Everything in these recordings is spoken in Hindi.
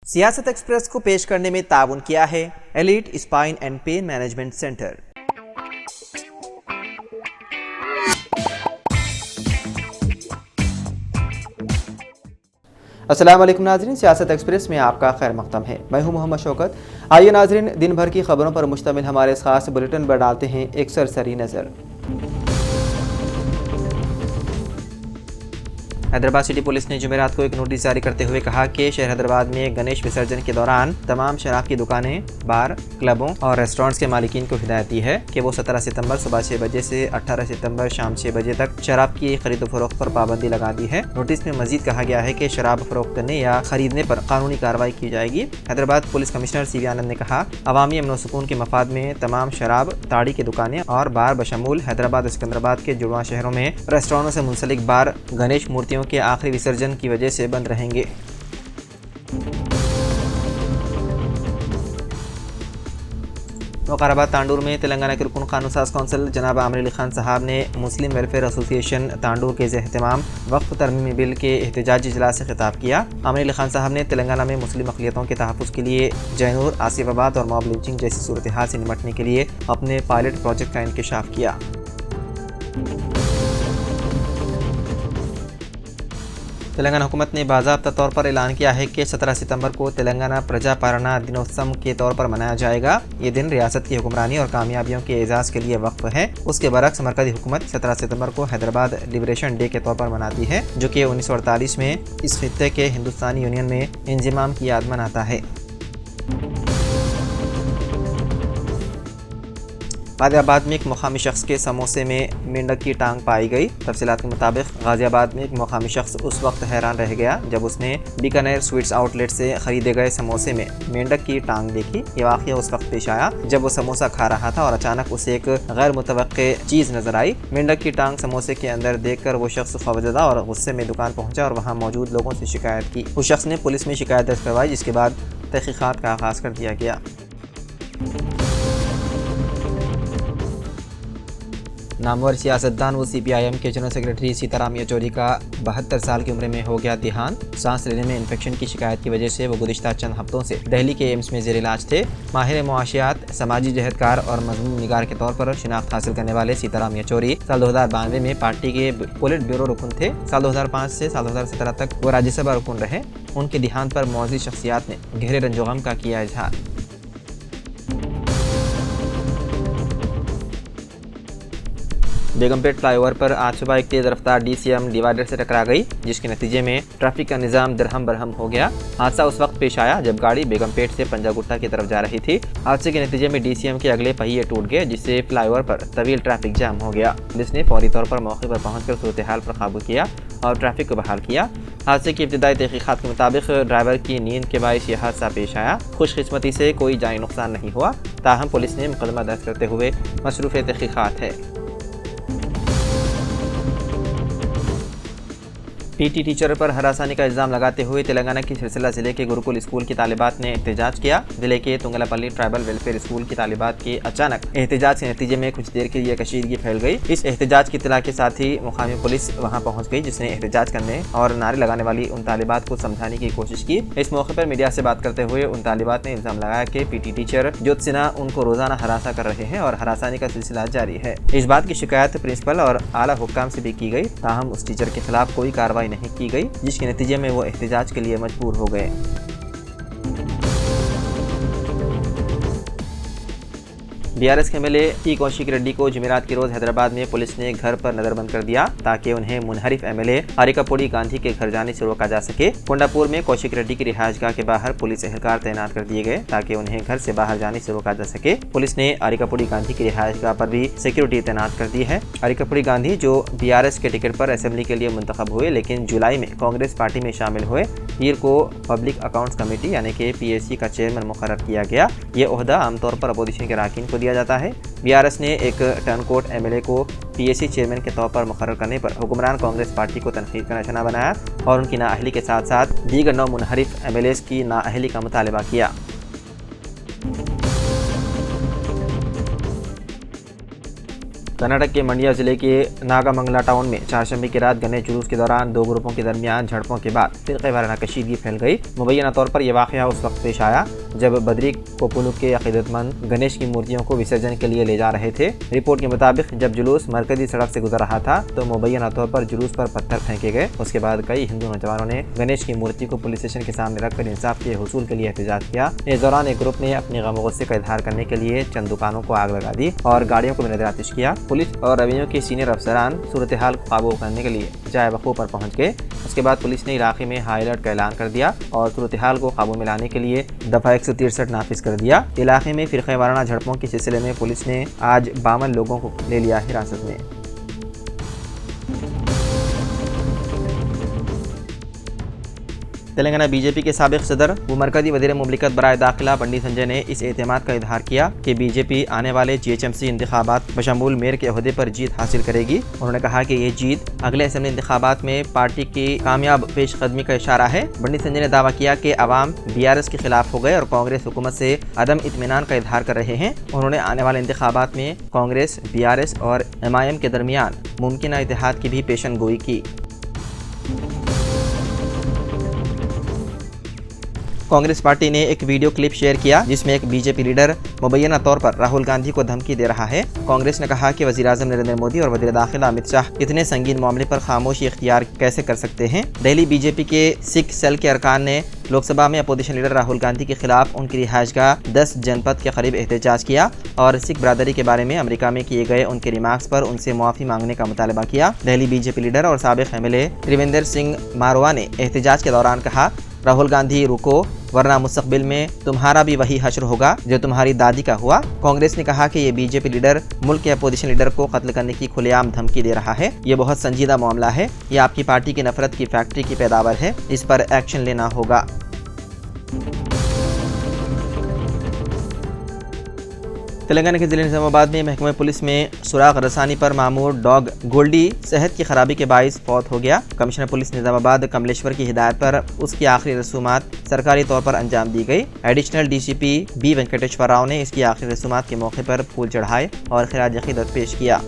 सियासत एक्सप्रेस को पेश करने में ताउन किया है elite spine and pain management centre. अस्सलाम वालेकुम नाज़रीन, सियासत एक्सप्रेस में आपका खैर मक़दम है। मैं हूं मोहम्मद शौकत। आइए नाज़रीन, दिन भर की खबरों पर मुश्तमिल हमारे इस खास बुलेटिन पर डालते हैं एक सरसरी नज़र। हैदराबाद सिटी पुलिस ने जुमेरात को एक नोटिस जारी करते हुए कहा कि शहर हैदराबाद में गणेश विसर्जन के दौरान तमाम शराब की दुकानें, बार, क्लबों और रेस्टोरेंट्स के मालिकीन को हिदायत दी है कि वो 17 सितंबर सुबह 6 बजे से 18 सितंबर शाम 6 बजे तक शराब की खरीद फरोख्त पर पाबंदी लगा दी है। नोटिस में मजीद कहा गया है कि शराब फरोख्त करने या खरीदने पर कानूनी कार्रवाई की जाएगी। हैदराबाद पुलिस कमिश्नर CV आनंद ने कहा, अवामी अमन सुकून के मफाद में तमाम शराब, ताड़ी की दुकानें और बार बशमूल हैदराबाद और सिकंदराबाद के जुड़वा शहरों में रेस्टोरेंटों से मुंसलिक बार गणेश मूर्तियों के आखिरी विसर्जन की वजह से बंद रहेंगे। वकाराबाद तांडूर में तेलंगाना के रुकन कानून साज कौंसिल जनाब आमिर अली खान साहब ने मुस्लिम वेलफेयर एसोसिएशन तांडूर के एहतमाम वक्फ तरमीमी बिल के एहतजाजी इजलास से खिताब किया। आमिर अली खान साहब ने तेलंगाना में मुस्लिम अक़लियतों के तहफ़्फ़ुज़ के लिए जैनूर, आसिफाबाद और मॉब लिंचिंग जैसी सूरत हाल से निपटने के लिए अपने पायलट प्रोजेक्ट का इंकशाफ किया। तेलंगाना हुकूमत ने बाज़ाब्ता तौर पर ऐलान किया है कि 17 सितंबर को तेलंगाना प्रजा पालना दिनोत्सव के तौर पर मनाया जाएगा। ये दिन रियासत की हुक्मरानी और कामयाबियों के एजाज़ के लिए वक्फ है। उसके बरक्स मरकज़ी हुकूमत 17 सितंबर को हैदराबाद लिबरेशन डे के तौर पर मनाती है, जो कि 1948 में इस खित्ते के हिंदुस्तानी यूनियन में इंज़िमाम की याद मनाता है। गाज़ियाबाद में एक मुकामी शख्स के समोसे में मेंढक की टांग पाई गई। तफसीलात के मुताबिक गाज़ियाबाद में एक मुकामी शख्स उस वक्त हैरान रह गया जब उसने बीकानेर स्वीट्स आउटलेट से खरीदे गए समोसे में मेंढक की टांग देखी। ये वाक़या उस वक्त पेश आया जब वो समोसा खा रहा था और अचानक उसे एक गैर मुतवक्के चीज़ नजर आई। मेंढक की टांग समोसे के अंदर देखकर वो शख्स खौफज़दा और गुस्से में दुकान पहुंचा और वहाँ मौजूद लोगों से शिकायत की। उस शख्स ने पुलिस में शिकायत दर्ज करवाई, जिसके बाद तहक़ीक़ात का आगाज़ कर दिया गया। नामवर सियासतदान व CPIM के जनरल सेक्रेटरी सीताराम येचूरी का 72 साल की उम्र में हो गया देहांत। सांस लेने में इन्फेक्शन की शिकायत की वजह से वो गुज़िश्ता चंद हफ्तों से दिल्ली के एम्स में ज़ेर इलाज थे। माहिर मुआशियात, समाजी जहदकार और मज़मून निगार के तौर पर शिनाख्त हासिल करने वाले सीताराम येचूरी साल 2092 में पार्टी के पोलिट ब्यूरो रुकन थे। साल 2005 से साल 2017 तक वो राज्यसभा रुकन रहे। उनके देहांत पर मौज़ी शख्सियात ने गहरे रंजो गम का किया इजहार। बेगमपेट फ्लाईओवर पर आज सुबह एक तेज रफ्तार DCM डिवाइडर से टकरा गई, जिसके नतीजे में ट्रैफिक का निज़ाम दरहम बरहम हो गया। हादसा उस वक्त पेश आया जब गाड़ी बेगमपेट से पंजागुट्टा की तरफ जा रही थी। हादसे के नतीजे में DCM के अगले पहिए टूट गए, जिससे फ्लाईओवर पर तवील ट्रैफिक जाम हो गया। पुलिस ने फौरी तौर पर मौके पर पहुंचकर सूरत हाल पर काबू किया और ट्रैफिक को बहाल किया। हादसे की इब्तिदाई तहक़ीक़ात के मुताबिक ड्राइवर की नींद के बायस यह हादसा पेश आया। खुशकिस्मती से कोई जानी नुकसान नहीं हुआ, ताहम पुलिस ने मुकदमा दर्ज करते हुए मसरूफ़ तहक़ीक़ात है। PT टीचर पर हरासानी का इल्ज़ाम लगाते हुए तेलंगाना की सिरसिला जिले के गुरुकुल स्कूल की तालिबात ने एहतजाज किया। जिले के तुंगलापल्ली ट्राइबल वेलफेयर स्कूल की तालिबात के अचानक एहतजाज के नतीजे में कुछ देर के लिए कशीदगी फैल गई। इस एहतजाज की इत्तला के साथ ही मुकामी पुलिस वहां पहुंच गई, जिसने एहतजाज करने और नारे लगाने वाली उन तालिबात को समझाने की कोशिश की। इस मौके पर मीडिया से बात करते हुए उन तालिबात ने इल्ज़ाम लगाया कि PT टीचर ज्योत सिन्हा उनको रोजाना हरासा कर रहे हैं और हरासानी का सिलसिला जारी है। इस बात की शिकायत प्रिंसिपल और आला हुक्काम से भी की गई, ताहम उस टीचर के खिलाफ कोई कार्रवाई नहीं की गई, जिसके नतीजे में वो एहतजाज के लिए मजबूर हो गए। BRS के MLA T कौशिक रेड्डी को जुमेरात के रोज हैदराबाद में पुलिस ने घर पर नजरबंद कर दिया ताकि उन्हें मुनहरिफ MLA अरिकापुड़ी गांधी के घर जाने से रोका जा सके। कोंडापुर में कौशिक रेड्डी की रिहायशगाह के बाहर पुलिस एहलकार तैनात कर दिए गए ताकि उन्हें घर से बाहर जाने से रोका जा सके। पुलिस ने अरिकापुड़ी गांधी की रिहायशगाह पर भी सिक्योरिटी तैनात कर दी है। अरिकापुड़ी गांधी जो BRS के टिकट पर असेंबली के लिए मुंतखब हुए, लेकिन जुलाई में कांग्रेस पार्टी में शामिल हुए, पीर को पब्लिक अकाउंट्स कमेटी यानी कि PAC का चेयरमैन मुकर्रर किया गया। ये ओहदा आमतौर पर अपोजिशन के अरकान को दिया जाता है। BRS ने एक टर्नकोट MLA को PAC चेयरमैन के तौर पर मुकर्रर करने पर हुक्मरान कांग्रेस पार्टी को तनकीद का निशाना बनाया और उनकी नाअहली के साथ साथ दीगर 9 मुनहरिफ MLAs की नाअहली का मुतालबा किया। कर्नाटक के मंडिया जिले के नागामंगला टाउन में चारशंबे की रात गणेश जुलूस के दौरान दो ग्रुपों के दरमियान झड़पों के बाद फिरक़े वाराना कशीदगी फैल गई। मुबैना तौर पर यह वाक़या उस वक्त पेश आया जब बद्री कोपुलू के अक़ीदतमंद गणेश की मूर्तियों को विसर्जन के लिए ले जा रहे थे। रिपोर्ट के मुताबिक जब जुलूस मरकजी सड़क से गुजर रहा था तो मुबैना तौर पर जुलूस पर पत्थर फेंके गए। उसके बाद कई हिंदू नौजवानों ने गणेश की मूर्ति को पुलिस स्टेशन के सामने रखकर इंसाफ के हुसूल के लिए एहतजाज किया। इस दौरान एक ग्रुप ने अपने गम गुस्से का इजहार करने के लिए चंद दुकानों को आग लगा दी और गाड़ियों को भी नजरआतिश किया। पुलिस और रेवेन्यू के सीनियर अफसरान सूरत हाल को काबू करने के लिए जाए वक़ूफ़ पर पहुंच गए। उसके बाद पुलिस ने इलाके में हाई अलर्ट का ऐलान कर दिया और सूरत हाल को काबू में लाने के लिए दफ़ा 163 नाफिज कर दिया। इलाके में फिरक़े वाराना झड़पों के सिलसिले में पुलिस ने आज 52 लोगों को ले लिया हिरासत में। तेलंगाना बीजेपी के साबिक़ सदर व मरकजी वज़ीर मुमलिकत बराए दाखिला बंडी संजय ने इस एतमाद का इजहार किया कि बीजेपी आने वाले GHMC इंतखाबात बशमूल मेयर के अहदे पर जीत हासिल करेगी। उन्होंने कहा कि ये जीत अगले असेंबली इंतखाबात में पार्टी की कामयाब पेशकदमी का इशारा है। बंडी संजय ने दावा किया कि अवाम BRS के खिलाफ हो गए और कांग्रेस हुकूमत से अदम इत्मीनान का इजहार कर रहे हैं। उन्होंने आने वाले इंतखाबात में कांग्रेस, BRS और MIM के दरमियान मुमकिन इत्तेहाद की भी पेशन गोई की। कांग्रेस पार्टी ने एक वीडियो क्लिप शेयर किया जिसमें एक बीजेपी लीडर मुबैना तौर पर राहुल गांधी को धमकी दे रहा है। कांग्रेस ने कहा कि वज़ीर आज़म नरेंद्र मोदी और वज़ीर दाखिला अमित शाह इतने संगीन मामले पर खामोशी इख्तियार कैसे कर सकते हैं। दिल्ली बीजेपी के सिख सेल के अरकान ने लोकसभा में अपोजिशन लीडर राहुल गांधी के खिलाफ उनकी रिहाइशगाह 10 जनपद के करीब एहतजाज किया और सिख बरादरी के बारे में अमेरिका में किए गए उनके रिमार्क्स पर उनसे मुआफ़ी मांगने का मुतालबा किया। दिल्ली बीजेपी लीडर और साबिक़ MLA त्रिवेंद्र सिंह मारवा ने एहतजाज के दौरान कहा, राहुल गांधी रुको वरना मुस्तकबिल में तुम्हारा भी वही हश्र होगा जो तुम्हारी दादी का हुआ। कांग्रेस ने कहा कि ये बीजेपी लीडर मुल्क के अपोजिशन लीडर को कत्ल करने की खुलेआम धमकी दे रहा है। ये बहुत संजीदा मामला है। ये आपकी पार्टी की नफरत की फैक्ट्री की पैदावार है। इस पर एक्शन लेना होगा। तेलंगाना के जिले निजामाबाद में महकमा पुलिस में सुराग रसानी पर मामूर डॉग गोल्डी सेहत की खराबी के बाइस फौत हो गया। कमिश्नर पुलिस निजामाबाद कमलेश्वर की हिदायत पर उसकी आखिरी रसूमात सरकारी तौर पर अंजाम दी गई। Additional DCP B Venkateshwar Rao ने इसकी आखिरी रसूमात के मौके पर फूल चढ़ाए और खिराज अकीदत पेश किया।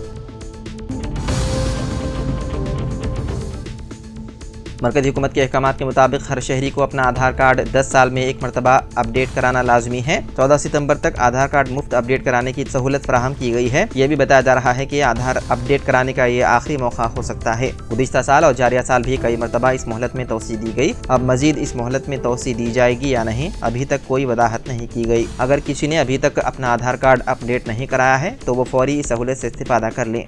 मरकज़ी हुकूमत के अहकामात के मुताबिक हर शहरी को अपना आधार कार्ड 10 साल में एक मरतबा अपडेट कराना लाजमी है। 14 सितंबर तक आधार कार्ड मुफ्त अपडेट कराने की सहूलत फराहम की गई है। यह भी बताया जा रहा है कि आधार अपडेट कराने का ये आखिरी मौका हो सकता है। गुज़िश्ता साल और जारिया साल भी कई मरतबा इस मोहलत में तोसी दी गई। अब मजीद इस मोहलत में तोसी दी जाएगी या नहीं, अभी तक कोई वदाहत नहीं की गई। अगर किसी ने अभी तक अपना आधार कार्ड अपडेट नहीं कराया है तो वो फौरी इस सहूलत से इस्तिफादा कर लें।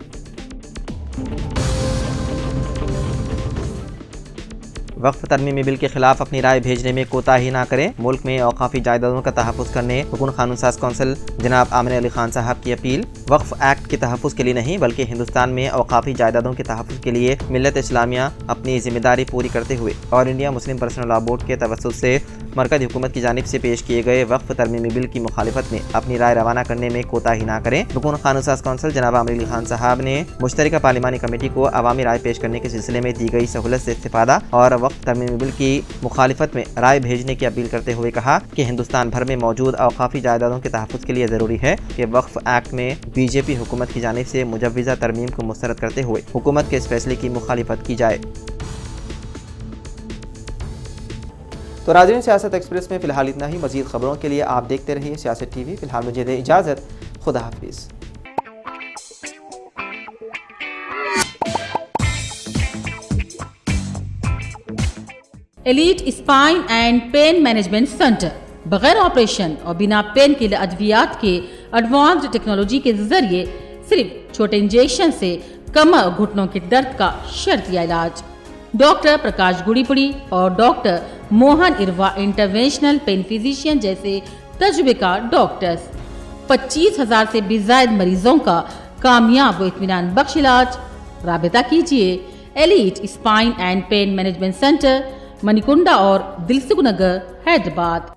वक्फ तरमीमी बिल के खिलाफ अपनी राय भेजने में कोताही ना करें। मुल्क में औकाफी जायदादों का तहफ़्फ़ुज़ करने हुकून कानून साज कौंसिल जनाब आमिर अली खान साहब की अपील। वक्फ एक्ट के तहफ़्फ़ुज़ के लिए नहीं बल्कि हिंदुस्तान में औकाफी जायदादों के तहफ़्फ़ुज़ के लिए मिल्लत इस्लामिया अपनी जिम्मेदारी पूरी करते हुए all India Muslim personal law board के तवस्सुत से मरकज़ी हुकूमत की जानिब से पेश किए गए वक्फ तरमीमी बिल की मुखालिफत में अपनी राय रवाना करने में कोताही ना करें। हुकून कानून साज कौंसिल जनाब आमिर अली खान साहब ने मुश्तरका पार्लिमानी कमेटी को अवामी राय पेश करने के सिलसिले में दी गई सहूलत से इस्तिफादा और वक्फ तरमीमी बिल की मुखालिफत में राय भेजने की अपील करते हुए कहा कि हिंदुस्तान भर में मौजूद औकाफी जायदादों के तहफ़्फ़ुज़ के लिए ज़रूरी है कि वक्फ एक्ट में बीजेपी हुकूमत की जानिब से मुजव्विज़ा तरमीम को मुस्तरद करते हुए हुकूमत के इस फैसले की मुखालिफत की जाए। तो नाज़रीन, सियासत एक्सप्रेस में फ़िलहाल इतना ही। मज़ीद ख़बरों के लिए आप देखते रहिए सियासत TV। फ़िलहाल मुझे दे इजाज़त। खुदा हाफिज़। Elite spine and pain management centre बगैर ऑपरेशन और बिना पेन किलर अद्वियात के एडवांस्ड टेक्नोलॉजी के जरिए सिर्फ छोटे इंजेक्शन से कमर और घुटनों के दर्द का शर्तिया इलाज। डॉक्टर प्रकाश गुड़ीपुड़ी और doctor Mohan Irva interventional pain physician जैसे तजुर्बेकार डॉक्टर्स 25,000 से भी ज्यादा मरीजों का कामयाब व इत्मीनान बख्श इलाज। राबिता कीजिए elite spine and pain management centre, Manikunda और दिलसुख नगर, हैदराबाद।